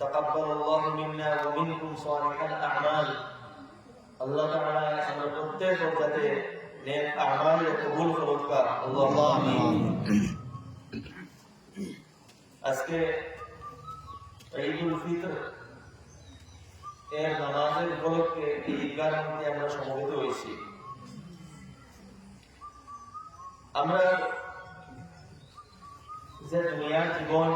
তাকাব্বালাল্লাহু মিন্না ওয়া মিনকুম সালিহাল আ'মাল। আল্লাহ তাআলা আমাদের প্রত্যেকের যাতে নেক আমাল কবুল করুক। আল্লাহুম্মা আমিন। আজকে ঈদুল ফিতর এর নামাজের উপলক্ষে এই ঈদগাহ মধ্যে আমরা সমবেত হয়েছি। আমরা যে দুনিয়ার জীবন,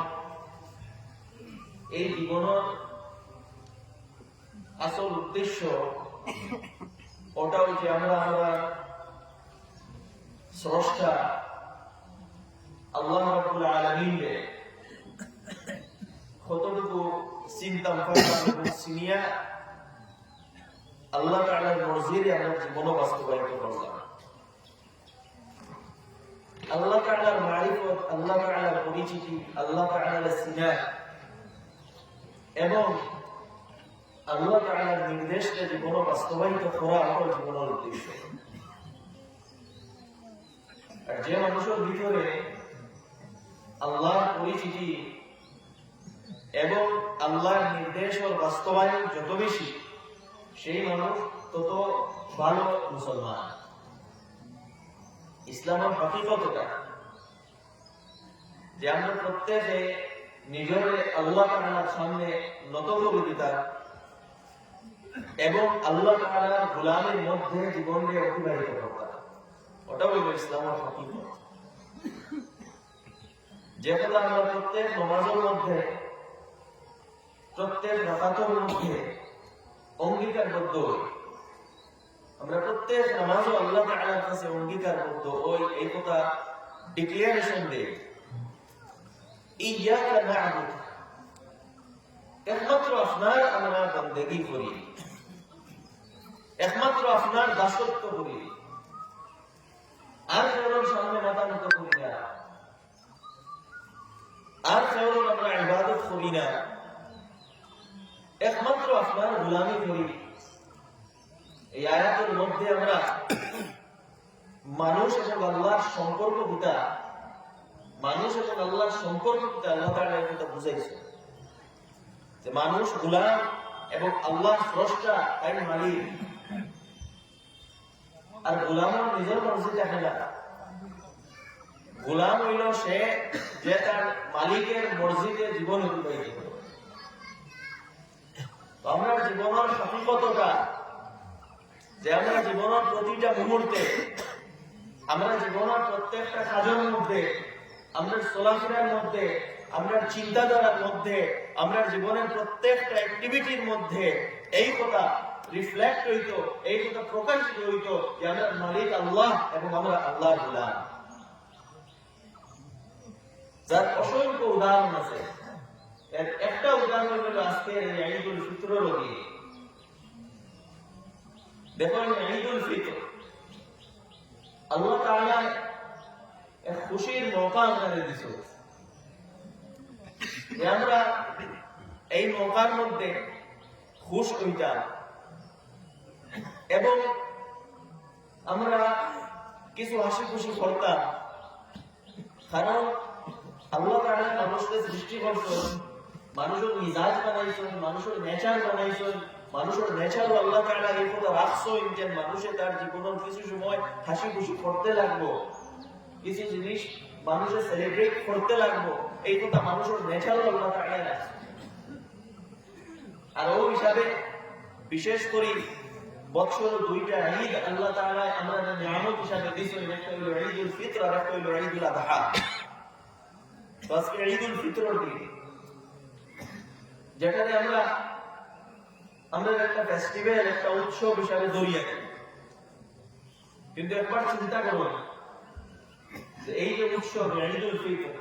এই জীবনের আসল উদ্দেশ্য ওটা হচ্ছে আমরা স্রষ্টা আল্লাহ রাব্বুল আলামিনকে কতটুকু চিন্তা সিনিয়া আল্লাহ তাআলার মর্জিতে আমরা জীবন বাস্তবায়িত করলাম। আল্লাহ তাআলার মারিফত, আল্লাহ তাআলার পরিচিতি, আল্লাহ তাআলার সিনা এবং আল্লাহ তাআলার নির্দেশকে জীবন বাস্তবায়িত করা আমার জীবনের উদ্দেশ্য। আর যে মানুষের ভিতরে আল্লাহর পরিচিতি এবং আল্লাহর নির্দেশ ও বাস্তবায়ন যত বেশি, সেই মানুষ তত ভালো মুসলমান। ইসলামের হাকিকতটা যে আমরা প্রত্যেকে নিজের আল্লাহ তাআলার সামনে নত করে দিতাম এবং আল্লাহ তাআলার গোলামের মধ্যে জীবনকে অতিবাহিত করতাম, ওটা হইল ইসলামের হাকিকত। যে কথা আমরা প্রত্যেক নামাজের মধ্যে, প্রত্যেক রাকাতের মধ্যে অঙ্গীকারবদ্ধ হই, আমরা প্রত্যেক নামাজও আল্লাহ তাআলার কাছে অঙ্গীকারবদ্ধ হই, এই কথা ডিক্লারেশন দেই, ইয়াকা না'বুদু, একমাত্র আপনার আমরা বন্দেগী করি, একমাত্র আপনার দাসত্ব করি, আর কারোর সামনে মাথা নত করি না, আর কারোর আমরা ইবাদত করি না, একমাত্র আপনার গোলামি করি। এই আয়াতের মধ্যে আমরা মানুষ এবং আল্লাহর সম্পর্ক কোথা, মানুষ এবং আল্লাহর সম্পর্ক কোথা আল্লাহ তাআলা এই কথা বুঝাইছে যে মানুষ গোলাম এবং আল্লাহ স্রষ্টা, তাই মালিক। আর গোলামের নিজের মর্জি থাকে না, গোলাম হইল সে যে তার মালিকের মর্জিতে জীবন অতিবাহিত করে। আমরা জীবনের হাকিকতটা যে আমরা জীবনের প্রতিটা মুহূর্তে, আমরা জীবনের প্রত্যেকটা কাজের মধ্যে, আমরা চলাফেরার মধ্যে, আমরা চিন্তাধারার মধ্যে, আমরা জীবনের প্রত্যেকটা অ্যাক্টিভিটির মধ্যে এই কথা রিফ্লেক্ট হইত, এই কথা প্রকাশিত হইত যে আমরা মালিক আল্লাহ এবং আমরা আল্লাহর গোলাম। যার অসংখ্য উদাহরণ আছে। এর একটা উদাহরণ হলো আজকে ঈদুল ফিতরের দিন। দেখুন, ঈদুল ফিতর আল্লাহ তাআলা এক খুশির মৌকা আমাদের দিয়েছে যে আমরা এই মৌকার মধ্যে খুশ হইতাম এবং আমরা কিছু হাসি খুশি করতাম। কারণ আল্লাহ তাআলা মানুষকে সৃষ্টি করছেন, মানুষের মিজাজ বানাইছেন, মানুষের নেচার বানাইছেন, মানুষের নেচারও আল্লাহ তাআলা এই কথা রাখছেন যে মানুষে তার জীবনের কিছু সময় হাসি খুশি করতে লাগবো, কিছু জিনিস মানুষে সেলিব্রেট করতে লাগবো, এই কথা মানুষের নেচারও আল্লাহ তাআলা রাখছেন। আর ওই হিসাবে বিশেষ করে বছর দুইটা ঈদ আল্লাহ তাআলা আমরা নিয়ামত হিসাবে দিয়েছেন, একটা হলো ঈদুল ফিতর আর একটা হলো ঈদুল আযহা। আজকে ঈদুল ফিতরের দিন, যেখানে আমরা একটা ফেস্টিভ্যাল, একটা উৎসব হিসাবে জড়িয়ে যাই। কিন্তু একবার চিন্তা করুন যে এই যে উৎসব ঈদুল ফিতর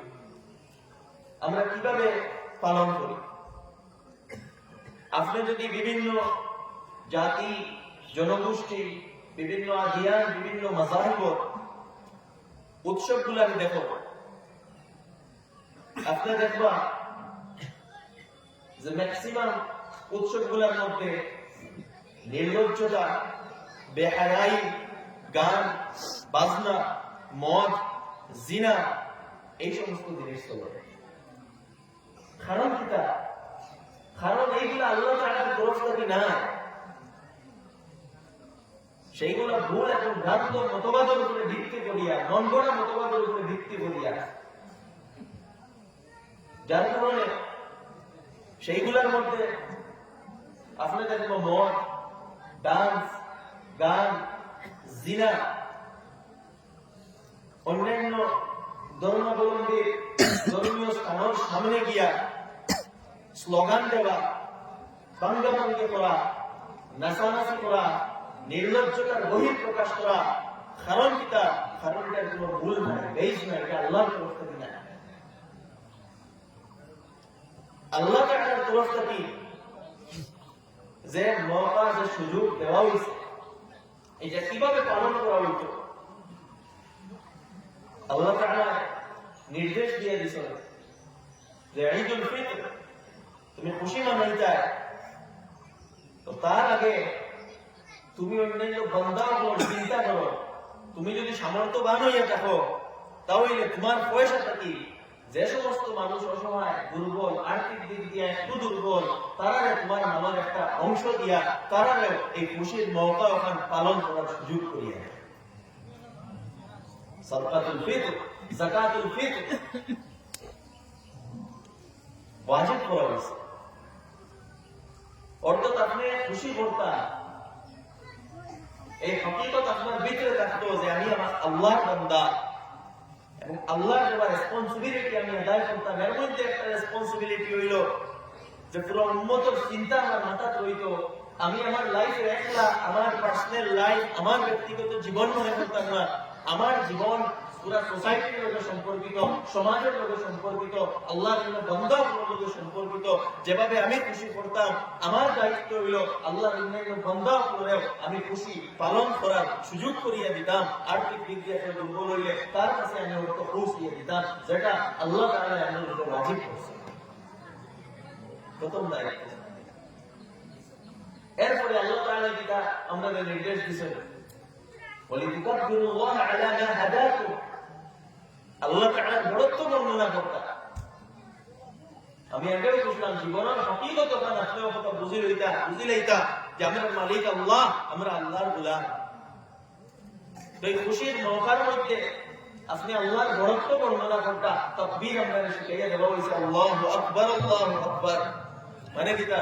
আমরা কিভাবে পালন করি। আপনি যদি বিভিন্ন জাতি, জনগোষ্ঠী, বিভিন্ন আদিয়ান, বিভিন্ন মাযহাবের উৎসবগুলো দেখো, আপনি দেখবা যে ম্যাক্সিমাম উৎসবগুলোর মধ্যে নির্লজ্জতা, বেহায়াই, গান বাজনা, মদ, জিনা, এই সমস্ত জিনিস চলে। কারণ কিটা? কি না, সেইগুলো ভুল এবং ভ্রান্ত মতবাদের উপরে ভিত্তি করিয়া, মন গড়া মতবাদের উপরে ভিত্তি করিয়া, যার কারণে সেইগুলোর মধ্যে আপনাদের দেখবো মদ, ডান্স, গান, জিনা, অন্যান্য ধর্মাবলম্বী ধর্মীয় স্থানের সামনে গিয়া স্লোগান দেওয়া, বাঙ্গাবাঙ্গি করা, নাচানাচি করা, নির্লজ্জতার বহির প্রকাশ করা। কারণ কিতা, কারণ এটার কোনো ভুল নাই, বেশ নাই, এটা আল্লাহর তরফ থেকে না। আল্লাহ তাআলার তরফ থেকে যে মৌকা, যে সুযোগ দেওয়া হয়েছে, এটা কিভাবে পালন করা হইত, আল্লাহ তাআলা নির্দেশ দিয়ে দিয়েছেন যে ঈদুল ফিতর তুমি খুশি মানাইতে, তো তার আগে তুমি অন্যান্য বান্দাগুলোর চিন্তা করো। তুমি যদি সামর্থ্যবান হইয়া থাকো, তাহলে তোমার পয়সা থাকি যে সমস্ত মানুষ অসহায়, দুর্বল, আর্থিক দিক দিয়ে একটু দুর্বল, তারা তোমার নামের একটা অংশ দিয়া তারা এই খুশির মৌকা ওখান পালন করার সুযোগ করিয়া দেয়। সাদকাতুল ফিতর, যাকাতুল ফিতর ওয়াজিব করা হয়েছে। অর্থাৎ আপনি খুশি করতেন, এই হকিকত আপনার ভিতরে থাকতো যে আমি আমার আল্লাহর বান্দা এবং আল্লাহর দেওয়া রেসপন্সিবিলিটি আমি আদায় করতাম। এর মধ্যে একটা রেসপন্সিবিলিটি হইল যে পুরো উম্মতের চিন্তা আমার মাথাতে হইতো, আমি আমার লাইফে একলা, আমার পার্সোনাল লাইফ, আমার ব্যক্তিগত জীবন মনে করতাম না, আমার জীবন পুরা সোসাইটির লগে সম্পর্কিত, সমাজের লগে সম্পর্কিত, আল্লাহর বান্দাগুলোর লগে সম্পর্কিত। যেভাবে আমি খুশি করতাম, আমার দায়িত্ব হইল আল্লাহর বান্দাগুলোরেও আমি খুশি পালন করার সুযোগ করিয়া দিতাম। আর্থিক দিক দিয়ে দুর্বল হইলে তার কাছে আমি অর্থ পৌঁছিয়ে দিতাম, যেটা আল্লাহ তাআলা আমাদের উপর ওয়াজিব করেছে, প্রথম দায়িত্ব। এরপরে আল্লাহ তাআলা যেটা আমাদের নির্দেশ দিয়েছেন, ওয়ালিতুকাব্বিরুল্লাহ আলা মা হাদাকুম, আল্লাহ তাআলার বড়ত্ব বর্ণনা করতে। আমি আগেও বুঝলাম জীবনের হকিকত ওখানে আসলেও কথা বুঝিলাইতা যে আমার মালিক আল্লাহ, আমরা আল্লাহর গোলাম। এই খুশির মৌকার মধ্যে আপনি আল্লাহর বড়ত্ব বর্ণনা করতে তাকবীর আমরা শিখাইয়া দেওয়া হয়েছে, আল্লাহু আকবার, আল্লাহু আকবার। মানে কিটা,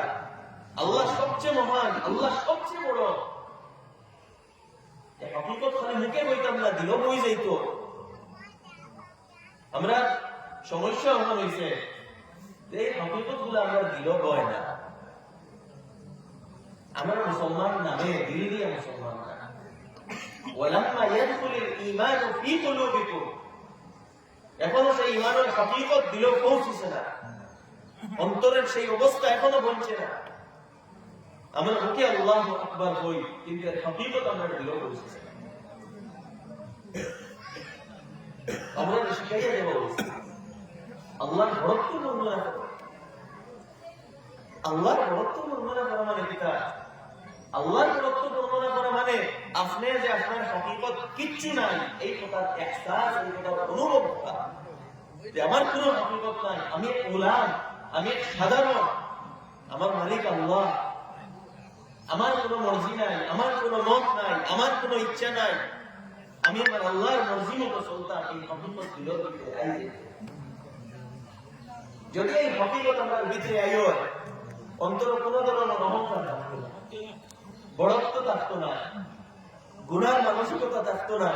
আল্লাহ সবচেয়ে মহান, আল্লাহ সবচেয়ে বড়। এই হকিকত খালি মুখে কইতাম না, দিল বই যাইত। আমরা সমস্যা এমন হয়েছে যে এই হকিকত গুলো আমরা দিল বয় না, আমরা মুসলমান নামে দিল দিয়ে মুসলমান না। ওয়ালাম্মা ইয়াদখুলুল ঈমানু ফী কুলুবিকুম, এখনো সেই ঈমানের হকিকত দিল পৌঁছেছে না, অন্তরের সেই অবস্থা এখনো বলছে না। আমরা মুখে আল্লাহু আকবার বই, কিন্তু এর হকিকত আমরা দিল পৌঁছেছে না। আমরা শিখাইয়া দেব আল্লাহর বড়ত্ব বর্ণনা করো। আল্লাহর বড়ত্ব বর্ণনা করা মানে কিতা? আল্লাহর বড়ত্ব বর্ণনা করা মানে আপনি যে আপনার হকিকত কিচ্ছু নাই, এই কথার ইহসাস, এই কথার অনুভব করা যে আমার কোনো হকিকত নাই, আমি এক গোলাম, আমি এক সাধারণ, আমার মালিক আল্লাহ, আমার কোনো মর্জি নাই, আমার কোনো মত নাই, আমার কোনো ইচ্ছা নাই, আমি আমার আল্লাহর মর্জি মতো চলতাম। এই হকিকত ছিল যদি এই হকিকত আমার ভিতরে আইও, অন্তর কোন ধরনের অহংকার থাকতো না, বড়ত্ব থাকতো না, গুনার মানসিকতা থাকতো না,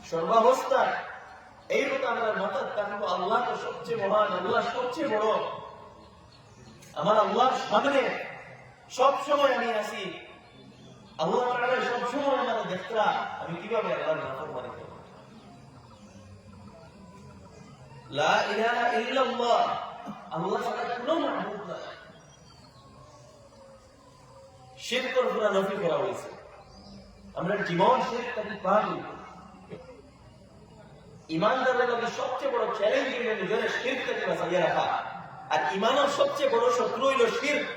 সর্বাবস্থা এই কথা আমরা মাথায় থাকবো, আল্লাহ তো সবচেয়ে মহান, আল্লাহ সবচেয়ে বড়, আমার আল্লাহর সামনে সবসময় আমি আসি, আল্লাহ তাআলা সবসময় আমার দেখতা, আমি কিভাবে আল্লাহর নাফরমানি করব? লা ইলাহা ইল্লাল্লাহ, আল্লাহ ছাড়া কোনো মাবুদ নাই। শিরকের পুরা নফি করা হয়েছে, আমরা জীবন শিরক থেকে পার হই। ইমানদারের কাছে সবচেয়ে বড় চ্যালেঞ্জ হইল নিজের শিরক থেকে বাঁচিয়ে রাখা, আর ইমানের সবচেয়ে বড় শত্রু হইল শিরক।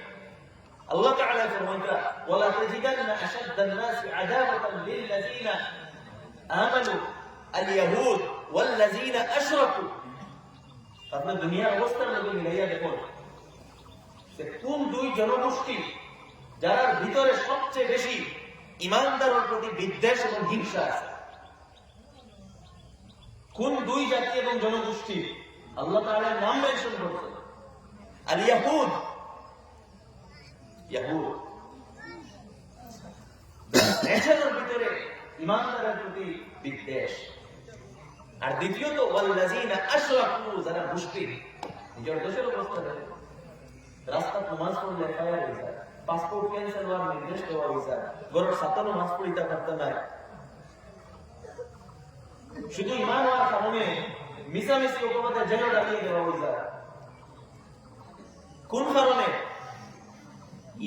আল্লাহ তাআলা ফরমাইতা, ওয়ালা তাজিদান্না আশাদ্দান নাসি আদাওয়াতান লিল্লাযিনা আমানু আল-ইয়াহুদ ওয়াল্লাযিনা আশরাকু। আপনি দুনিয়ার অবস্থার মধ্যে মিলাইয়া দেখুন যে কোন দুই জনগোষ্ঠী যার ভিতরে সবচেয়ে বেশি ইমানদারের প্রতি বিদ্বেষ এবং হিংসা আছে। কোন দুই জাতি এবং জনগোষ্ঠী আল্লাহ তাআলার নাম মেনশন করছেন? আল ইয়াহুদ, ইয়াহুদ নেচারের ভিতরে ইমানদারের প্রতি বিদ্বেষ। আর দ্বিতীয়ত ওয়াল্লাযিনা আশরাকু, যারা মুশরিক, নিজের দেশের অবস্থা দেখে, রাস্তা নামাজ পড়লে ফায়ার হয়ে যায়, পাসপোর্ট ক্যান্সেল হওয়ার নির্দেশ দেওয়া হয়েছে, ঘরের সাতানো নামাজ পড়িতে পারতে নাই, শুধু ইমান হওয়ার কারণে মিশামিশি অপরাধে জেলে ডাকিয়ে দেওয়া হয়েছে। কোন কারণে?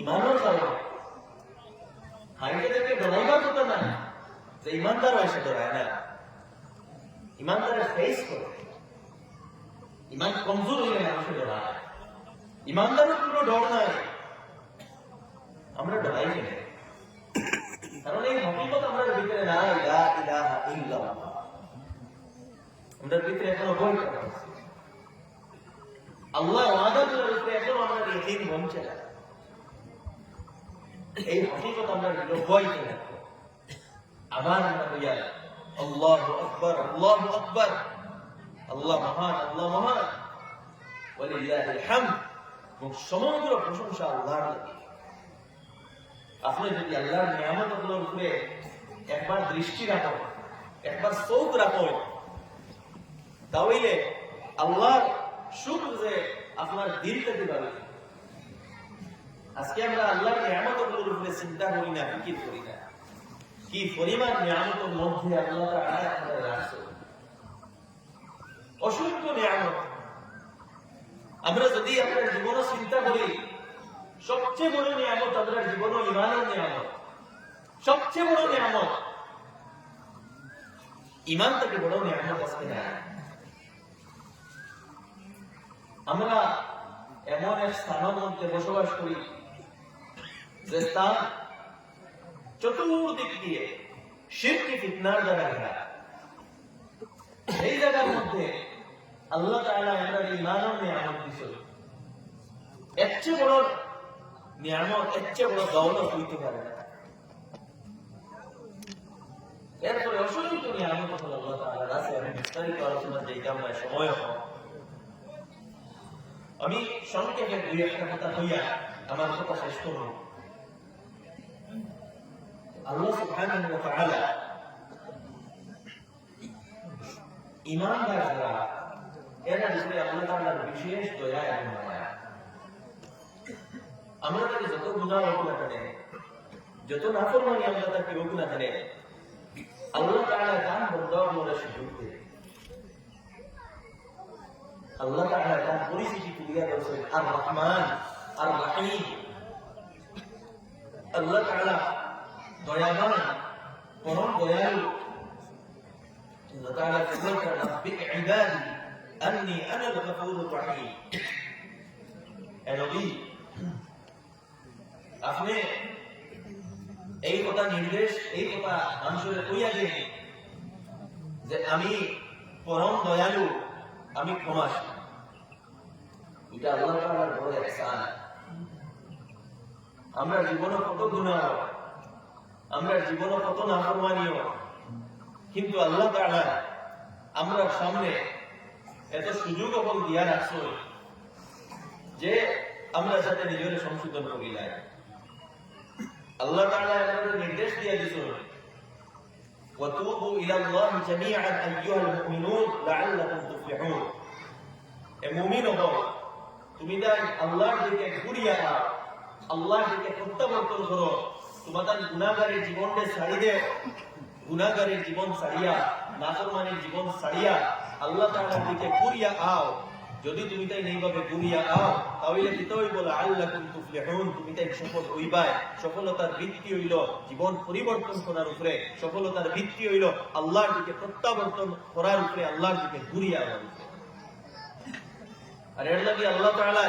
ইমানের কারণে। হাইকে থেকে ডরাইবার কথা না, যে ইমানদার হয় সে ডরায় না, ইমানদারের ফেস করে। ইমান কমজোর হইলে মানুষের ডরায়, ইমানদারের কোনো ডর নাই। আমরা ডরাই কেন? কারণ এই হকিকত আমাদের ভিতরে নাই, লা ইলাহা ইল্লাল্লাহ। আমাদের ভিতরে এখনো ভয় করা আছে, আল্লাহ ওয়াদাগুলোর উপরে এখনো আমাদের ইয়াকিন বলছে না। এই হকিকত আমরা ভয় কেন? আবার আমরা বলি আল্লাহু আকবার, আল্লাহু আকবার, আল্লাহ মহান, আল্লাহ মহান, ওয়ালিল্লাহিল হামদ, এবং সমগ্র প্রশংসা আল্লাহর লাগে। আপনি যদি আল্লাহর নিয়ামতগুলোর উপরে একবার দৃষ্টি রাখো, একবার চোখ রাখো, তাহলে আল্লাহর শুকর যে আপনার দিল থেকে পাবে। আজকে আমরা আল্লাহর নিয়ামতগুলোর উপরে চিন্তা করি না, ফিকির করি না, কি পরিমাণ নিয়ামতের মধ্যে আল্লাহ তাআলা আমাদের রাখছে, অসংখ্য নিয়ামত। আমরা যদি আপনার জীবন চিন্তা করি, সবচেয়ে বড় নিয়ামত আপনার জীবন ইমানের নিয়ামত, সবচেয়ে বড় নিয়ামত। ইমান থেকে বড় নিয়ামত আসবে না। আমরা এমন এক স্থানের মধ্যে বসবাস করি যে স্থান চতুর্দিক দিয়ে শিরকি ফিতনার দ্বারা ঘেরা। এই জায়গার মধ্যে আল্লাহ তাআলা আমাদের ইমানের নিয়ামত দিয়েছেন। এর চেয়ে বড় নিয়ামত, এর চেয়ে বড় দৌলত হইতে পারে না। এরপরে অসংখ্য নিয়ামত আল্লাহ তাআলার আছে, আমি বিস্তারিত আলোচনা যেতাম না, সময় কম। আমি সংক্ষেপে দুই একটা কথা হইয়া আমার কথা শেষ করব। আল্লাহ সুবহানাহু ওয়া তাআলা ঈমানদার যারা, এরা যদি আল্লাহ তাআলার বিশেষ দয়া এবং মায়া। আমরা তাকে যত গুনাহ হোক না কেন, যত নাফরমানি আমরা তাকে হোক না কেন, আল্লাহ তাআলা দান বন্দার সুযোগ দেয়। আল্লাহ তাআলা তার পরিচিতি তুলিয়া দিয়েছেন আর রহমান আর রহিম। আল্লাহ তাআলা দয়াবান, পরম দয়ালু। আল্লাহ তাআলা বলেন রাব্বি ইবাদি আন্নী আনাল গফুরুর রহিম। হে নবী, আপনি এই কথা নির্দেশ, এই কথা মানুষের কইয়া দিন যে আমি পরম দয়ালু, আমি ক্ষমাশীল। এটা আল্লাহ তাআলার বড় ihsan। আমরা জীবনে কত গুনাহ, আমরা জীবনে কত নাফরমানি, কিন্তু আল্লাহ তাআলা আমরা সামনে এত সুযোগ এবং দিয়া রাখছো যে আমরা যাতে নিজের সংশোধন করি নাই। আল্লাহ তাআলা আমাদের নির্দেশ দিয়ে দিয়েছেন ওয়াতুবু ইলাল্লাহি জামিআন আইয়ুহাল মুমিনুন লাআল্লাকুম তুফলিহুন। এ মুমিন হও, তুমি তাই আল্লাহর দিকে ঘুরিয়া যাও, আল্লাহর দিকে প্রত্যাবর্তন করো, তোমাদের গুনাহগারের জীবনকে ছাড়ি দে, গুনাহগারের জীবন ছাড়িয়া, নাফরমানের জীবন ছাড়িয়া আল্লাহ তাআলার দিকে ঘুরিয়া আও। যদি তুমি তাই এইভাবে ঘুরিয়া আও, তাহলে কিতাবই বলে আল্লাকুম তুফলিহুন, তুমি তাই সফল হইবাই। সফলতার ভিত্তি হইল জীবন পরিবর্তন করার উপরে, সফলতার ভিত্তি হইল আল্লাহর দিকে প্রত্যাবর্তন করার উপরে, আল্লাহর দিকে ঘুরিয়া আওয়ার উপরে। আর এর লাগি আল্লাহ তাআলা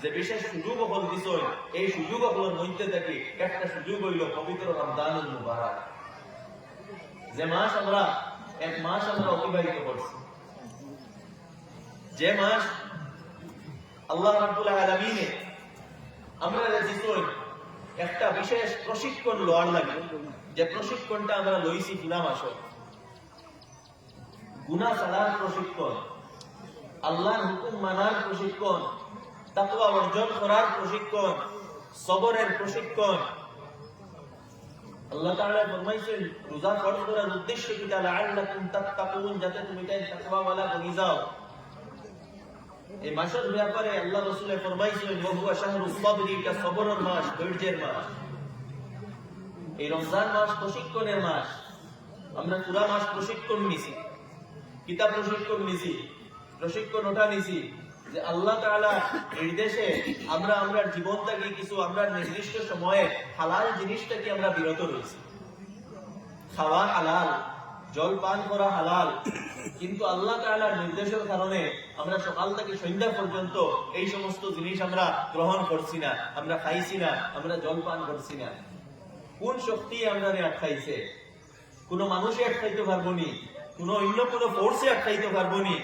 যে বিশেষ সুযোগ বল দিছেন, এই সুযোগ বলের মধ্যে থেকে একটা সুযোগ হইল পবিত্র রমজানুল মুবারক। যে মাস আমরা এক মাস আমরা অতিবাহিত করছি, যে মাস আল্লাহ রাব্বুল আলামিন আমরা দিছেন, একটা বিশেষ প্রশিক্ষণ লওয়ার লাগে, যে প্রশিক্ষণটা আমরা লইছি কিনা মাসে গুনাহ ছাড়ার প্রশিক্ষণ, আল্লাহর হুকুম মানার প্রশিক্ষণ, তাকওয়া অর্জন করার প্রশিক্ষণ, সবরের প্রশিক্ষণ। আল্লাহ তাআলা ফরমাইছেন রোজা ফরজ করার উদ্দেশ্য কি? লাআল্লাকুম তাত্তাকুন, যাতে তুমি তাকওয়াওয়ালা বনি যাও। এই মাসের ব্যাপারে আল্লাহ রাসূল ফরমাইছেন ওয়া হুয়া শাহরুস সাবরি, এটা সবরের মাস, ধৈর্যের মাস। এই রমজান মাস প্রশিক্ষণের মাস। আমরা পুরা মাস প্রশিক্ষণ নিছি, কিতাব প্রশিক্ষণ নিছি, প্রশিক্ষণ ওঠা নিছি যে আল্লাহ তাআলা নির্দেশে আমরা আমরা জীবনটাকে কিছু আমরা নির্দিষ্ট সময়ে হালাল জিনিস থেকে আমরা বিরত রয়েছি। খাওয়া হালাল, জল পান করা হালাল, কিন্তু আল্লাহ তাআলার নির্দেশের কারণে আমরা সকাল থেকে সন্ধ্যা পর্যন্ত এই সমস্ত জিনিস আমরা গ্রহণ করছি না, আমরা খাইছি না, আমরা জল পান করছি না। কোন শক্তি আমরা আটকাইছে? কোন মানুষে আটকাইতে পারবো নি, অন্য কোনো ফোর্সে আটকাইতে পারবো নি,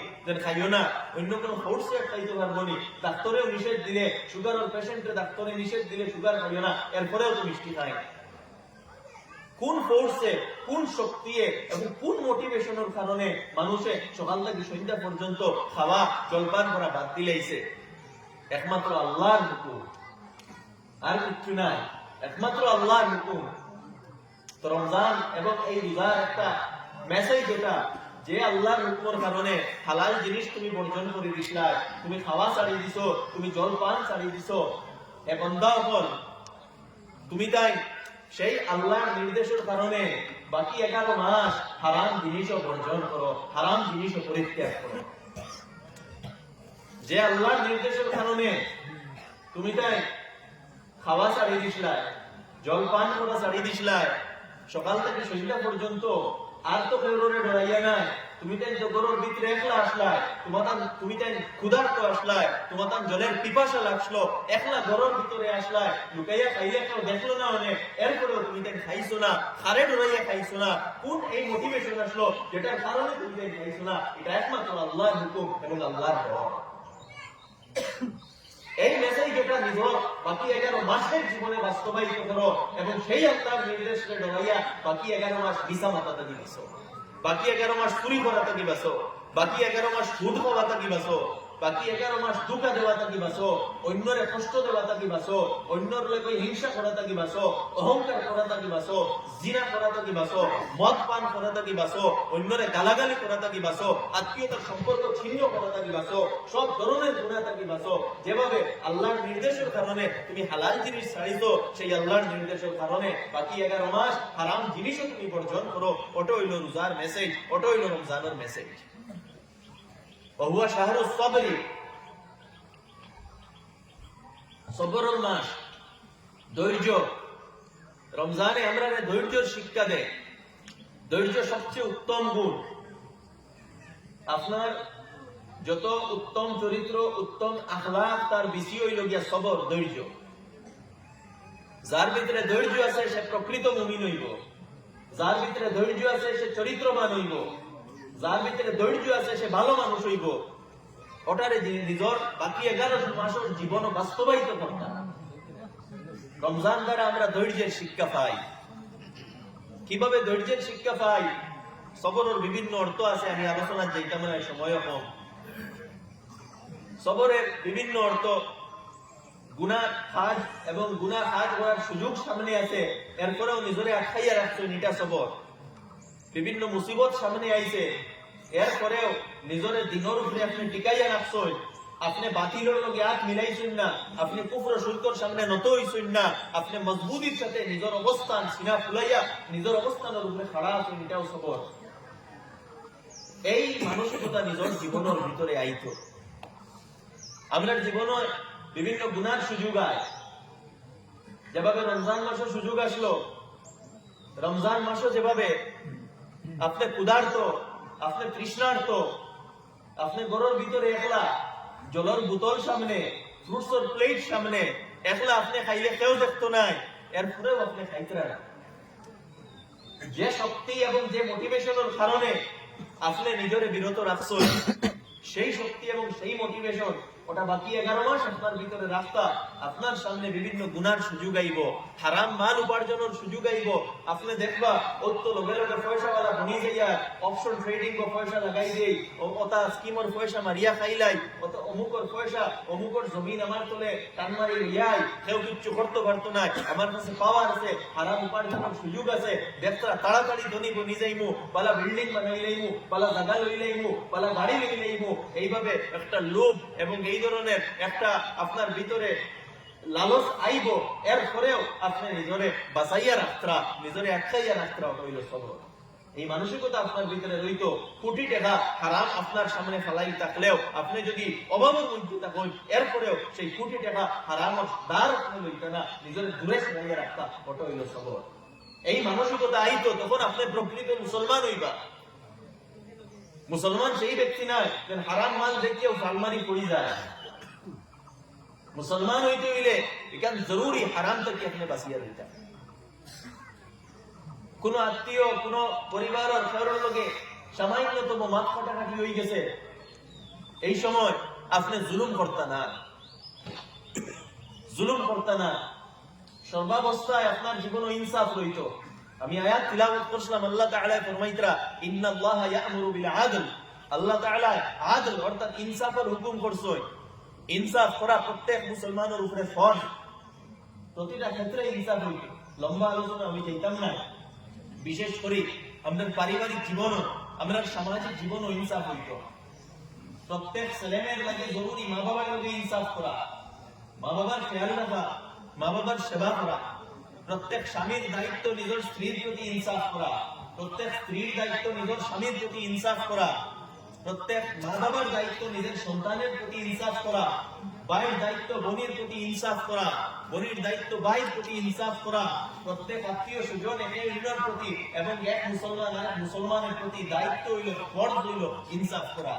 খাইও না, অন্য কোনো ফোর্সে আটকাইতে পারবো নি। ডাক্তারেও নিষেধ দিলে, সুগারের পেশেন্টে ডাক্তারে নিষেধ দিলে সুগার খাইও না, এরপরেও তো মিষ্টি খায়। কোন ফোর্সে, কোন শক্তিয়ে এবং কোন মোটিভেশনের কারণে মানুষে সকাল থেকে সন্ধ্যা পর্যন্ত খাওয়া জলপান করা বাদ দিলেইছে? একমাত্র আল্লাহর হুকুম, আর কিছু নাই, একমাত্র আল্লাহর হুকুম। তো রমজান এবং এই রোজার একটা মেসেজ যেটা, যে আল্লাহর হুকুমের কারণে হালাল জিনিস তুমি বর্জন করে দিছলা, তুমি খাওয়া ছাড়িয়ে দিছো, তুমি জল পান ছাড়িয়ে দিছো, এ বান্দা হল তুমি তাই সেই আল্লাহর নির্দেশের কারণে বাকি 11 মাস হারাম জিনিসও বর্জন করো, হারাম জিনিসও পরিত্যাগ করো। যে আল্লাহর নির্দেশের কারণে তুমি তাই খাওয়া ছাড়িয়ে দিছলা, জল পান করা ছাড়িয়ে দিছলা, সকাল থেকে সন্ধ্যা পর্যন্ত আর তো কেউরে ডরাইয়া নাই, তুমি তাই গরুর ভিতরে একলা আসলাই, তুমি তাই ক্ষুধার্ত আসলাই, তোমার তার জলের পিপাসা লাগলো, একলা গরুর ভিতরে আসলাই, লুকাইয়া খাইয়া কেউ দেখলো না, অনেক এরপরেও তুমি তাই খাইছো না, খারে ডরাইয়া খাইছো না। কোন এই মোটিভেশন আসলো যেটার কারণে তুমি তাই খাইছো না? এটা একমাত্র আল্লাহর হুকুম এবং আল্লাহর ভয়। এই মেসেজ যেটা নিজের বাকি 11 মাসের জীবনে বাস্তবায়িত করো এবং সেই আল্লাহর নির্দেশকে ডরাইয়া বাকি 11 মাস ভিসা মাতাতে দিবাসো, বাকি 11 মাস চুরি করাতে দিবাসো, বাকি 11 মাস সুদ খাওয়াতে দিবাসো, বাকি 11 মাস ধোঁকা দেওয়াতে দিবাসো, অন্যরে কষ্ট দেওয়াতে দিবাসো, অন্যর লগে হিংসা করাতে দিবাসো, অহংকার করাতে দিবাসো, জিনা করাতে দিবাসো, মদ পান করাতে দিবাসো, অন্যরে গালাগালি করাতে দিবাসো, আত্মীয়তার সম্পর্ক ছিন্ন করাতে দিবাসো, সব ধরনের গুনাহতে দিবাসো। যেভাবে আল্লাহর নির্দেশের কারণে তুমি হালাল জিনিস ছাড়িছো, সেই আল্লাহর নির্দেশের কারণে বাকি 11 মাস হারাম জিনিসও তুমি বর্জন করো। ওটা হইল রোজার মেসেজ, ওটা হইল রমজানের মেসেজ। ওহুয়া শাহরুস সাবরি, সবরের মাস, ধৈর্য। রমজানে আমরা ধৈর্যের শিক্ষা দেয়। ধৈর্য সবচেয়ে উত্তম গুণ। আপনার যত উত্তম চরিত্র, উত্তম আখলাক, তার বেশি হইল গিয়া সবর, ধৈর্য। যার ভিতরে ধৈর্য আছে সে প্রকৃত মুমিন হইব, যার ভিতরে ধৈর্য আছে সে চরিত্রবান হইব, যার ভিতরে ধৈর্য আছে সে ভালো মানুষ হইব। ওটারে নিজের বাকি 11 মাসের জীবন বাস্তবায়িত করতাম। রমজান দ্বারা আমরা ধৈর্যের শিক্ষা পাই। কিভাবে ধৈর্যের শিক্ষা পাই? সবরের বিভিন্ন অর্থ আছে, আমি আলোচনা যেটা মানে সময় কম। সবরের বিভিন্ন অর্থ, গুনাহ কাজ এবং গুনাহ কাজ করার সুযোগ সামনে আছে, এরপরেও নিজরে আটকাইয়া রাখছেন, এটা সবর। বিভিন্ন মুসিবত সামনে আইছে, এরপরেও নিজরে দিনের উপরে আপনি টিকাইয়া রাখছেন, আপনি বাতিলের লগে হাত মিলাইছেন না, আপনি কুফর শিরকের সামনে নত হইছেন না, আপনি মজবুতির সাথে নিজের অবস্থান সিনা ফুলাইয়া নিজের অবস্থানের উপরে খাড়া আছেন, এটাও সবর। এই মানসিকতা নিজের জীবনের ভিতরে আইত। আমরা জীবনে বিভিন্ন গুনার সুযোগ আয়, যেভাবে রমজান মাসে সুযোগ আসলো, রমজান মাসে যেভাবে আপনি ক্ষুধার্ত, আপনি তৃষ্ণার্ত, আপনি ঘরের ভিতরে একলা, জলের বোতল সামনে, ফ্রুটসের প্লেট সামনে, একলা আপনি খাইলে কেউ দেখতো নাই, এরপরেও আপনি খাইতে না। যে শক্তি এবং যে মোটিভেশনের কারণে আপনি নিজের বিরত রাখছেন, সেই শক্তি এবং সেই মোটিভেশন ওটা বাকি 11 মাস আপনার ভিতরে রাস্তা, আপনার সামনে বিভিন্ন গুনার সুযোগ আইব, হারাম মাল উপার্জনের সুযোগ আইব। আপনি দেখবা অত লগে লগে পয়সাওয়ালা বনি যাইয়া অপশন ট্রেডিং ও পয়সা লাগাই দেই, ওটা স্কিমর পয়সা মারিয়া খাইলাই, অত অমুকর পয়সা অমুকর জমিন আমার তলে টান মারি ইয়াই, কেউ কিচ্ছু করতে পারতো না, আমার কাছে পাওয়ার আছে, হারাম উপার্জনের সুযোগ আছে, ব্যবসা তাড়াতাড়ি ধনী বনি যাইমু, পালা বিল্ডিং বানাই লাইমু, পালা জায়গা লই লাইমু, পালা বাড়ি লই লাইমু। এইভাবে একটা লোভ এবং এই ধরনের একটা আপনার ভিতরে লালস আইব, এরপরেও আপনি নিজরে বাঁচাইয়া রাখতা, নিজরে আটকাইয়া রাখতা হইল সবর। এই মানসিকতা আপনার ভিতরে রইত, কোটি টাকা হারাম আপনার সামনে ফেলাই থাকলেও আপনি যদি অভাবের মধ্যে থাকেন, এরপরেও সেই কোটি টাকা হারাম দ্বার আপনি লইতে না, নিজের দূরে সরাইয়া রাখতা, ওটা হইল সবর। এই মানসিকতা আইতো তখন আপনি প্রকৃত মুসলমান হইবা। মুসলমান সেই ব্যক্তি নয় যে হারাম মাল দেখিয়েও সালমারি পড়ি যায়। মুসলমান হইতে হইলে এখান জরুরি হারাম থেকে আপনি বাঁচিয়া দিতে। কোন আত্মীয় কোন পরিবারের কারোর লগে সামান্যতম মাথা কাটাকাটি হয়ে গেছে, এই সময় আপনি জুলুম করতে না, জুলুম করতে না, সর্বাবস্থায় আপনার জীবনে ইনসাফ রইতো। আমি আয়াত তিলাওয়াত করছিলাম, আল্লাহ তাআলা ফরমাইতরা ইন্নাল্লাহা ইয়া'মুরু বিল আদল, আল্লাহ তাআলা আদল অর্থাৎ ইনসাফের হুকুম করছেন। ইনসাফ করা প্রত্যেক মুসলমানের উপরে ফরজ, প্রতিটা ক্ষেত্রে ইনসাফ হইতো। লম্বা আলোচনা আমি চাইতাম না, বিশেষ করে আমাদের পারিবারিক জীবন, আমরা সামাজিক জীবনও ইনসাফ হইতো। প্রত্যেক ছেলেমেয়ের লাগে জরুরি মা বাবার লগে ইনসাফ করা, মা বাবার খেয়াল রাখা, মা বাবার সেবা করা। প্রত্যেক স্বামীর দায়িত্ব নিজের স্ত্রীর প্রতি ইনসাফ করা, প্রত্যেক স্ত্রীর দায়িত্ব নিজের স্বামীর প্রতি ইনসাফ করা, প্রত্যেক মা বাবার দায়িত্ব নিজের সন্তানের প্রতি ইনসাফ করা, ভাইয়ের দায়িত্ব বোনের প্রতি ইনসাফ করা, বোনের দায়িত্ব ভাইয়ের প্রতি ইনসাফ করা, প্রত্যেক আত্মীয় স্বজন একে অন্যের প্রতি এবং এক মুসলমান আর মুসলমানের প্রতি দায়িত্ব হইল, ফরজ হইল ইনসাফ করা।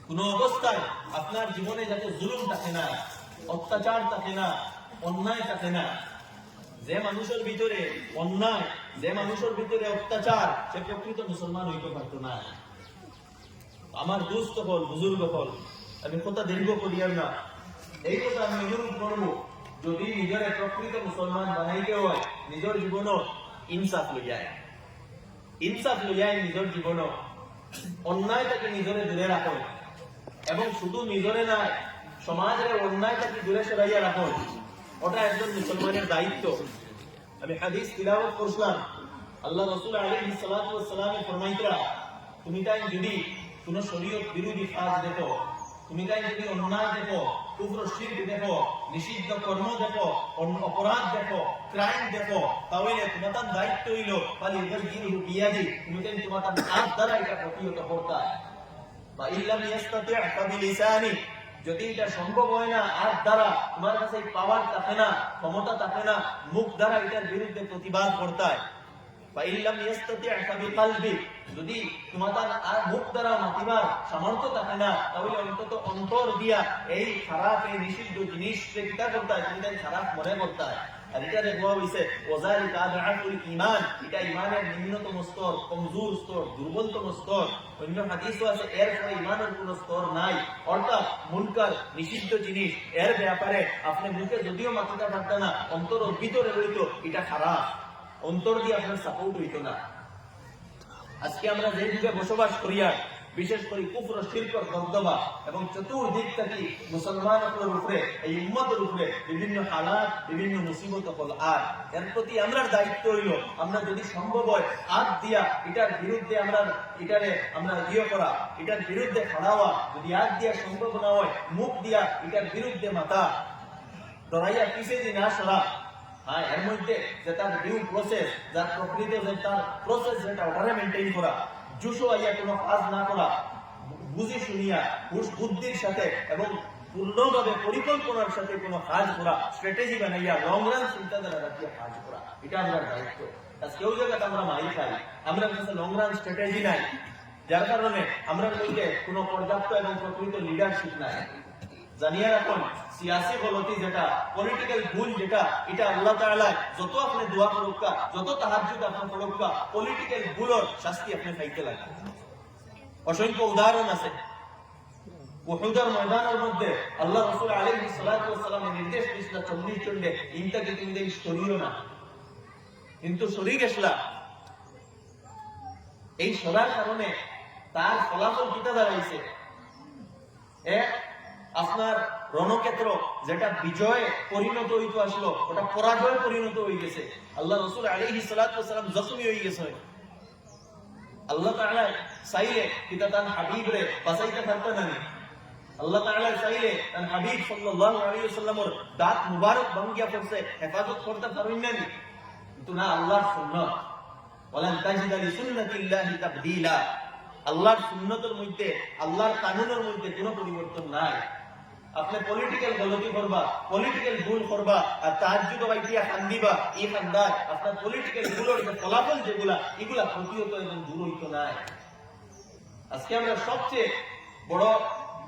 কোন অবস্থায় আপনার জীবনে যাতে জুলুম থাকে না, অত্যাচার থাকে না, অন্যায় থাকে না। যে মানুষের ভিতরে অন্যায়, যে মানুষের ভিতরে অত্যাচার, সে প্রকৃত মুসলমান হইতে পারত না। আমার দুস্থ হল, বুজুর্গ হল, আমি কথা দীর্ঘ করিয়ার না, এই কথা আমি অনুরোধ করবো, যদি নিজের প্রকৃত মুসলমান বানাইতে হয় নিজের জীবন ইনসাফ লইয়ায়, ইনসাফ লইয়ায় নিজের জীবন অন্যায়টাকে নিজরে দূরে রাখো, এবং শুধু নিজরে নাই সমাজের অন্যায়টাকে দূরে সরাইয়া রাখো, ওটা একজন মুসলমানের দায়িত্ব। আমি হাদিস তিলাওয়াত করছিলাম, আল্লাহ রাসূল আলাইহিস সালাতু ওয়াস সালাম ফরমাইতরা, তুমি তাই যদি কোন শরীয়ত বিরোধী কাজ দেখো, তুমি তাই যদি অন্যায় দেখো, কুফর শিরক দেখো, নিষিদ্ধ কর্ম দেখো, অপরাধ দেখো, ক্রাইম দেখো, তাহলে তোমার দায়িত্ব হইল ফালিয়াগিরহু বিয়াদি, তুমি তাই তোমার হাত দ্বারা এটা প্রতিহত করতে। বা ইল্লাম ইয়াস্তাতি' ফাবিলিসানি, যদি এটা সম্ভব হয় না হাত দ্বারা, তোমার কাছে পাওয়ার থাকে না, ক্ষমতা থাকে না, মুখ দ্বারা এটার বিরুদ্ধে প্রতিবাদ করতে। বা ইল্লাম ইয়াস্তাতি' ফাবিকলবি, যদি তোমার আর মুখ দ্বারা মাতিবার সামর্থ্য থাকে না, তাহলে অন্তত অন্তর দিয়া এই খারাপ, এই নিষিদ্ধ জিনিসকে কিতা করতে হয়, তুমি খারাপ মনে করতে হয়। আর এটা দেখবা হইছে ওয়াজালিকা আদআফুল ঈমান, এটা ঈমানের নিম্নতম স্তর, কমজোর স্তর, দুর্বলতম স্তর। অন্য হাদিসও আছে এর পরে ঈমানের কোনো স্তর নাই। অর্থাৎ মুনকার, নিষিদ্ধ জিনিস, এর ব্যাপারে আপনি মুখে যদিও মাথাটা পারতেন না, অন্তর ভিতরে রইতো এটা খারাপ, অন্তর দিয়ে আপনার সাপোর্ট হইতো না। আজকে আমরা যে যুগে বসবাস করিয়া, বিশেষ করে কুফর শিরকের দবদবা এবং চতুর্দিক থেকে মুসলমানদের উপরে, এই উম্মতের উপরে বিভিন্ন হালাত, বিভিন্ন মুসিবত হল। আর এর প্রতি আমরা দায়িত্ব হইল, আমরা যদি সম্ভব হয় হাত দিয়া এটার বিরুদ্ধে আমরা ইয়ে করা, এটার বিরুদ্ধে খাড়াওয়া। যদি হাত দিয়া সম্ভব না হয়, মুখ দিয়া এটার বিরুদ্ধে মাথা ডরাইয়া পিছিয়ে দিয়ে না সরা। হ্যাঁ, এর মধ্যে যে তার ডিউ প্রসেস, যার প্রকৃত যে তার প্রসেস, যেটা ওটারে মেনটেন করা, জুসো আইয়া কোনো কাজ না করা, বুঝি শুনিয়া বুদ্ধির সাথে এবং পূর্ণভাবে পরিকল্পনার সাথে কোনো কাজ করা, স্ট্র্যাটেজি বানাইয়া লং রান চিন্তাধারা রাখিয়া কাজ করা, এটা আমার দায়িত্ব। আজ কেউ জায়গাতে আমরা মারি খাই, আমরা কাছে লং রান স্ট্র্যাটেজি নাই, যার কারণে আমরা মধ্যে কোনো পর্যাপ্ত এবং প্রকৃত লিডারশিপ নাই। জানিয়ে রাখুন, সিয়াসি গলতি যেটা, পলিটিক্যাল ভুল যেটা, এটা আল্লাহ তাআলা যত আপনি দোয়া করুকা, যত তাহাজ্জুদ আপনি করুকা, পলিটিক্যাল ভুলের শাস্তি আপনি পাইতে লাগবে। অসংখ্য উদাহরণ আছে। উহুদের ময়দানের মধ্যে আল্লাহ রাসূল আলাইহিস সালাতু ওয়াস সালাম নির্দেশ দিয়েছিল 40 জনে ইনটাকে কিন্তু সরিও না, কিন্তু সরি গেছলা। এই সরার কারণে তার ফলাফল কিটা দাঁড়াইছে, আপনার রণক্ষেত্র যেটা বিজয়ে পরিণত হইতে আসলো ওটা পরাজয়ে পরিণত হয়ে গেছে। আল্লাহ রাসূল আলাইহিস সালাতু ওয়াস সালাম জখমি হয়ে গেছে। আল্লাহ তাআলা চাইলে কিটা তার হাবিবরে বাঁচাইতে পারতেন না। আল্লাহ তাআলা চাইলে তার হাবিব সাল্লাল্লাহু আলাইহি ওয়াসাল্লামের দাঁত মুবারক ভাঙ্গিয়া পড়ছে হেফাজত করতে পারবেন না, কিন্তু না, আল্লাহর সুন্নাত ওয়ালান তাজিদা লিসুন্নাতিল্লাহি তাবদীলা। আল্লাহর সুন্নতের মধ্যে, আল্লাহর কানুনের মধ্যে কোনো পরিবর্তন নাই। আপনি পলিটিক্যাল গলতি করবা, পলিটিক্যাল ভুল করবা, আর তাহাজ্জুদ বাইতিয়া খান্দিবা, এই খান্দায় আপনার পলিটিক্যাল ভুলের যে ফলাফল যেগুলা, এগুলা প্রতিহত এবং দূর হইত নাই। আজকে আমরা সবচেয়ে বড়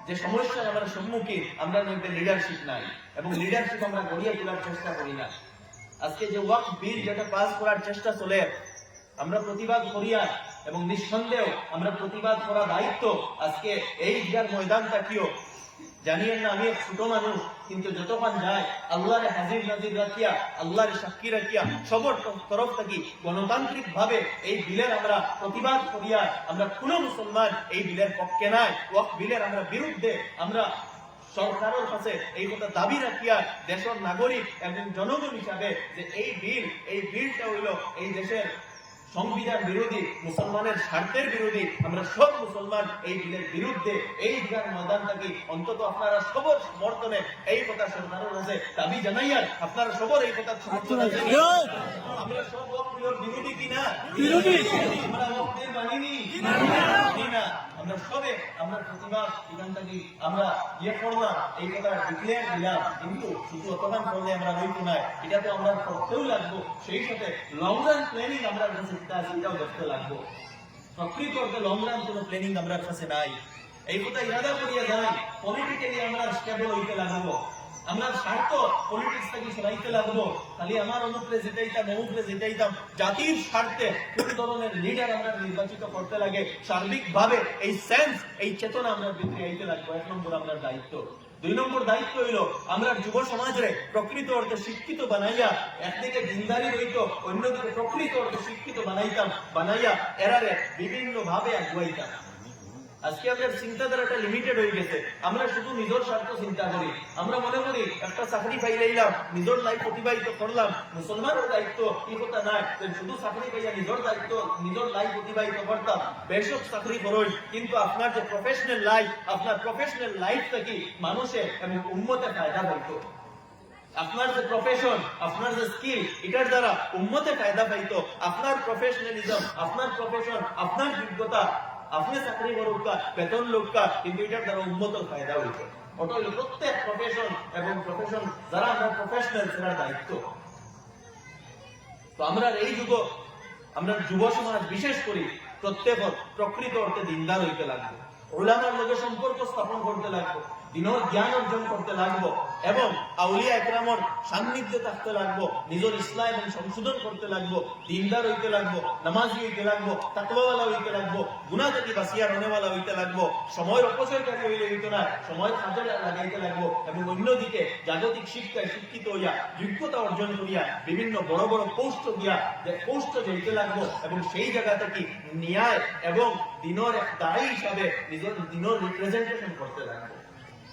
যে সমস্যা আমরা সম্মুখীন, আমরা মধ্যে লিডারশিপ নাই এবং লিডারশিপ আমরা গড়িয়ে তোলার চেষ্টা করি না। আজকে যে ওয়াকফ বিল যেটা পাস করার চেষ্টা চলে, আমরা প্রতিবাদ করিয়া এবং নিঃসন্দেহ আমরা প্রতিবাদ করা দায়িত্ব আজকে এই ঈদগার ময়দানটাকেও জানিয়েন না। আমি এক ছোট মানুষ, কিন্তু যতক্ষণ যায় আল্লাহরে হাজির নাজির রাখিয়া, আল্লাহরে সাক্ষী রাখিয়া সবর তরফ থেকে গণতান্ত্রিক ভাবে এই বিলের আমরা প্রতিবাদ করিয়া, আমরা কোন মুসলমান এই বিলের পক্ষে নাই, ওয়াকফ বিলের আমরা বিরুদ্ধে। আমরা সরকারের কাছে এই কথা দাবি রাখিয়া দেশের নাগরিক এবং জনগণ হিসাবে যে এই বিলটা হইল এই দেশের সংবিধান বিরোধী, মুসলমানের স্বার্থের বিরোধী। আমরা সব মুসলমান এই বিলের বিরুদ্ধে। এই ঈদগার ময়দানটাকে অন্তত আপনারা সবর সমর্থনে এই কথা সরকারের কাছে দাবি জানাইয়া আপনারা সবর এই কথা সমর্থন। আমরা সব বিরোধী কিনা? বিরোধী। আমরা ওয়াকফের মানিনি না। আমরা সবে আমরা প্রতিবাদ এখান থেকে আমরা করলাম, এই কথা ডিক্লেয়ার দিলাম, কিন্তু শুধু অতখান করলে আমরা হইতো না, এটা তো আমরা করতেও লাগবো। সেই সাথে লং রান প্ল্যানিং আমরা কাছে সেটাও দেখতে লাগবো। প্রকৃত অর্থে লং রান কোনো প্ল্যানিং আমরা কাছে নাই। এই কথা ইরাদা করিয়া যাই, পলিটিক্যালি আমরা স্টেবল হইতে লাগবো, আমরা স্বার্থ পলিটিক্স থেকে সরাইতে লাগবো। খালি আমার অনুপ্রে জিতাইতাম, অনুপ্রে জিতাইতাম, জাতির স্বার্থে কোন ধরনের লিডার আমরা নির্বাচিত করতে লাগে, সার্বিক ভাবে এই সেন্স, এই চেতনা আমরা ভিতরে আইতে লাগবো। 1 নম্বর আমরা দায়িত্ব। 2 নম্বর দায়িত্ব হইল আমরা যুব সমাজে প্রকৃত অর্থে শিক্ষিত বানাইয়া, একদিকে দিনদারি রইত, অন্যদিকে প্রকৃত অর্থে শিক্ষিত বানাইয়া এরারে বিভিন্ন ভাবে আগুয়াইতাম। আজকে আমাদের চিন্তাধারাটা লিমিটেড হয়ে গেছে। আমরা শুধু নিজের স্বার্থ চিন্তা করি। আমরা মনে করি একটা চাকরি পাইলাম, নিজের লাইফ অতিবাহিত করলাম। মুসলমানের দায়িত্ব এই কথা নাই শুধু চাকরি পাইয়া নিজের দায়িত্ব, নিজের লাইফ অতিবাহিত করতাম। বেশক চাকরি করই, কিন্তু আপনার যে প্রফেশনাল লাইফ, আপনার প্রফেশনাল লাইফ থেকে মানুষের এবং উম্মতে ফায়দা হইতো। আপনার যে প্রফেশন, আপনার যে স্কিল, এটার দ্বারা উম্মতে ফায়দা পাইতো। আপনার প্রফেশনালিজম, আপনার প্রফেশন, আপনার যোগ্যতা, আপনি চাকরি করুক, বেতন লোক, কিন্তু এটার দ্বারা উন্মতর ফায়দা হইত। ওটা হইল প্রত্যেক প্রফেশন এবং প্রফেশন যারা আমরা প্রফেশনাল সেটার দায়িত্ব। তো আমরা এই যুগ, আমরা যুব সমাজ বিশেষ করে প্রত্যেক প্রকৃত অর্থে দিনদার হইতে লাগবে, উলামার লগে সম্পর্ক স্থাপন করতে লাগবো, দিনের জ্ঞান অর্জন করতে লাগবো এবং আউলিয়া একরামর সান্নিধ্যে থাকতে লাগবো, নিজের ইসলাম এবং সংশোধন করতে লাগবো, দিনদার হইতে লাগবো, নামাজি হইতে লাগবো, তাকওয়াওয়ালা হইতে লাগবো, গুনাহ থেকে বাঁচিয়া রনেওয়ালা হইতে লাগবো, সময়ের অপচয়কারী হইতে না, সময়ের কাজে লাগাইতে লাগবো এবং অন্যদিকে জাগতিক শিক্ষায় শিক্ষিত হইয়া যোগ্যতা অর্জন করিয়া বিভিন্ন বড় বড় পোস্ট যেতে লাগবো এবং সেই জায়গা থেকে ন্যায় এবং দিনের এক দায়ী হিসাবে নিজের দিনের রিপ্রেজেন্টেশন করতে লাগবো।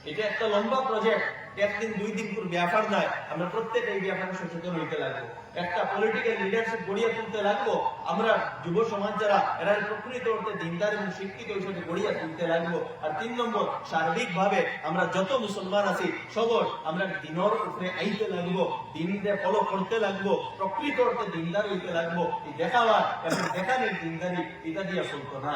এটা একটা লম্বা প্রজেক্ট, 1 দিন 2 দিন পুরো ব্যাপার নয়। আমরা প্রত্যেক এই ব্যাপারে সচেতন হইতে লাগবো, একটা পলিটিক্যাল লিডারশিপ গড়িয়ে তুলতে লাগবো। আমরা যুব সমাজ যারা এরা প্রকৃত অর্থে দিনদার এবং শিক্ষিত হিসেবে গড়িয়ে তুলতে লাগবো। আর 3 নম্বর, সার্বিক ভাবে আমরা যত মুসলমান আছি সবর আমরা দিনের উপরে আইতে লাগবো, দিনকে ফলো করতে লাগবো, প্রকৃত অর্থে দিনদার হইতে লাগবো। এই দেখাবার এবং দেখানোর দিনদারি এটা দিয়ে চলতো না,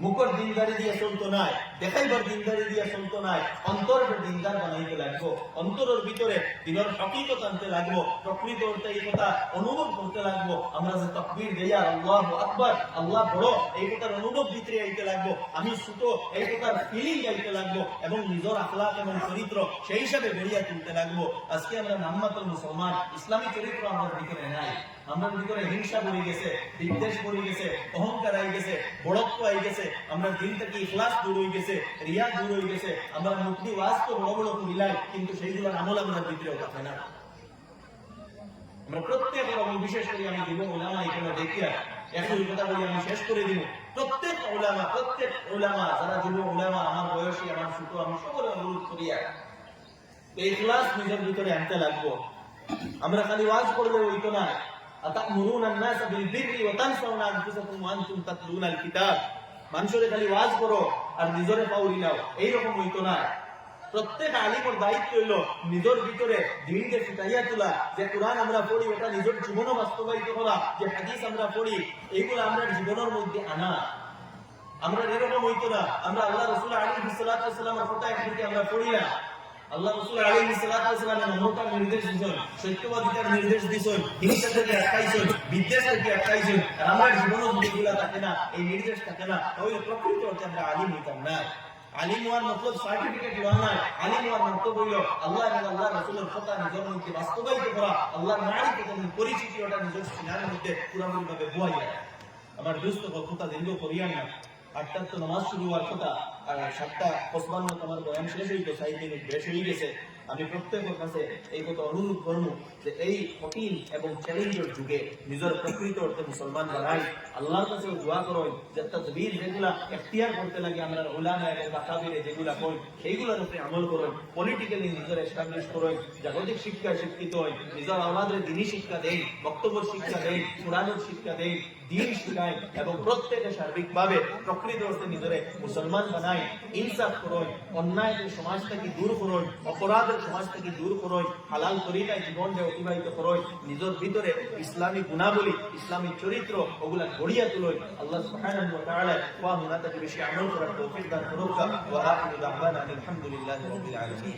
মুখর দিনদারি দিয়ে চলতো নাই, দেখাইবার দিনদারি দিয়ে চলতো নাই। অন্তরের দিনদার বানাইতে লাগবো, অন্তরের ভিতরে দিনের হকিকত আনতে লাগবো, প্রকৃত অর্থে এই কথা অনুভব করতে লাগবো। আমরা যে তাকবীর দেই আল্লাহু আকবার, আল্লাহ বড়, এই কথার অনুভব ভিতরে আইতে লাগবো। আমি ছোট, এই কথার ফিলিং আইতে লাগবো এবং নিজের আখলাক এবং চরিত্র সেই হিসাবে বেরিয়ে তুলতে লাগবো। আজকে আমরা নামমাত্র মুসলমান, ইসলামী চরিত্র আমাদের ভিতরে নাই। আমরা ভিতরে হিংসা পড়ে গেছে, বিদ্বেষ পড়ে গেছে, অহংকার আই গেছে, বড়ত্ব আই গেছে, আমরা দিন থেকে ইখলাস দূর হয়ে গেছে, রিয়া দূর হয়ে গেছে, আমরা মুক্তি ওয়াজ তো বড় বড় করিলাই, কিন্তু সেইগুলোর আমল আমাদের ভিতরে থাকে না। আমরা প্রত্যেক বিশেষ করে আমি দিব ওলামা এখানে দেখিয়া একই কথা বলি, আমি শেষ করে দিব। প্রত্যেক ওলামা যারা যুব ওলামা, আমার বয়সী, আমার ছোট, আমি সকলে অনুরোধ করিয়া এই ইখলাস নিজের ভিতরে আনতে লাগবো। আমরা খালি ওয়াজ করলে হইতো না। আতামুরুনা আন-নাস বিল বিররি ওয়া তানসাউনা আনফুসাকুম ওয়া আনতুম তাতলুনাল কিতাব। মানুষের খালি ওয়াজ করো আর নিজরে পাউরি নাও, এইরকম হইতো না। প্রত্যেক আলিমের দায়িত্ব হইল নিজের ভিতরে দিনকে ফুটাইয়া তোলা, যে কোরআন আমরা পড়ি ওটা নিজের জীবনে বাস্তবায়িত করা, যে হাদিস আমরা পড়ি এইগুলো আমরা জীবনের মধ্যে আনা। আমরা এরকম হইতো না আমরা আল্লাহ রাসূল আলাইহিস সালাতু ওয়াস সালামের কথা একদিকে আমরা পড়ি না। আল্লাহ রাসূল আলাইহিস সালাতু ওয়াস সালামের নম্রতার নির্দেশ দিয়েছেন, সত্যবাদিতার নির্দেশ দিয়েছেন, হিংসা থেকে আটকাইছেন, বিদ্বেষ থেকে আটকাইছেন। আর আমার জীবনে যেগুলো থাকে না, এই নির্দেশ থাকে না, তাহলে প্রকৃত অর্থে আমরা আলিম হইতাম না। আলিম হওয়ার মতলব সার্টিফিকেট দেওয়া নয়। আলিম হওয়ার মতলব হইল আল্লাহ এবং আল্লাহ রাসূলের কথা নিজের মধ্যে বাস্তবায়িত করা, আল্লাহর মারিফত এবং পরিচিতি ওটা নিজের সিনার মধ্যে পুরোপুরিভাবে বুয়াইয়া। আমার দোস্ত কথা দীর্ঘ করিয়া না, ৮টার তো নামাজ শুরু হওয়ার কথা, আর ৭:৫৫ আমার বয়ান শেষ হইতো, ৬ মিনিট বেশ হয়ে গেছে। আমি প্রত্যেকের কাছে এই কথা অনুরোধ করবো যে এই কঠিন এবং চ্যালেঞ্জের যুগে নিজের প্রকৃত অর্থে মুসলমান বানাই, আল্লাহর কাছে দোয়া করই যে তাদবীর যেগুলা এখতিয়ার করতে লাগে আমরা উলামা এবং আকাবিরে যেগুলা কই সেইগুলোর উপরে আমল করই, পলিটিক্যালি নিজের এস্টাবলিশ করই, জাগতিক শিক্ষায় শিক্ষিত হই, নিজের আমাদের দিনই শিক্ষা দেই, বক্তব্য শিক্ষা দেই, কোরআনের শিক্ষা দেই, দিন শিখাই এবং প্রত্যেকে সার্বিকভাবে প্রকৃত অর্থে নিজেরে মুসলমান বানাই, ইনসাফ করই, অন্যায় সমাজ থেকে দূর করই, অপরাধ সমাজ থেকে দূর করই, হালাল তরিকায় জীবনকে অতিবাহিত করই, নিজের ভিতরে ইসলামী গুণাবলী, ইসলামী চরিত্র ওগুলা গড়িয়া তুলই। আল্লাহ সুবহানাহু ওয়া তাআলা ওয়াহনাতে বেশি আমল করার তৌফিক দান করুক। ওয়া আখিরু দাওয়ানা আলহামদুলিল্লাহি রাব্বিল আলামিন।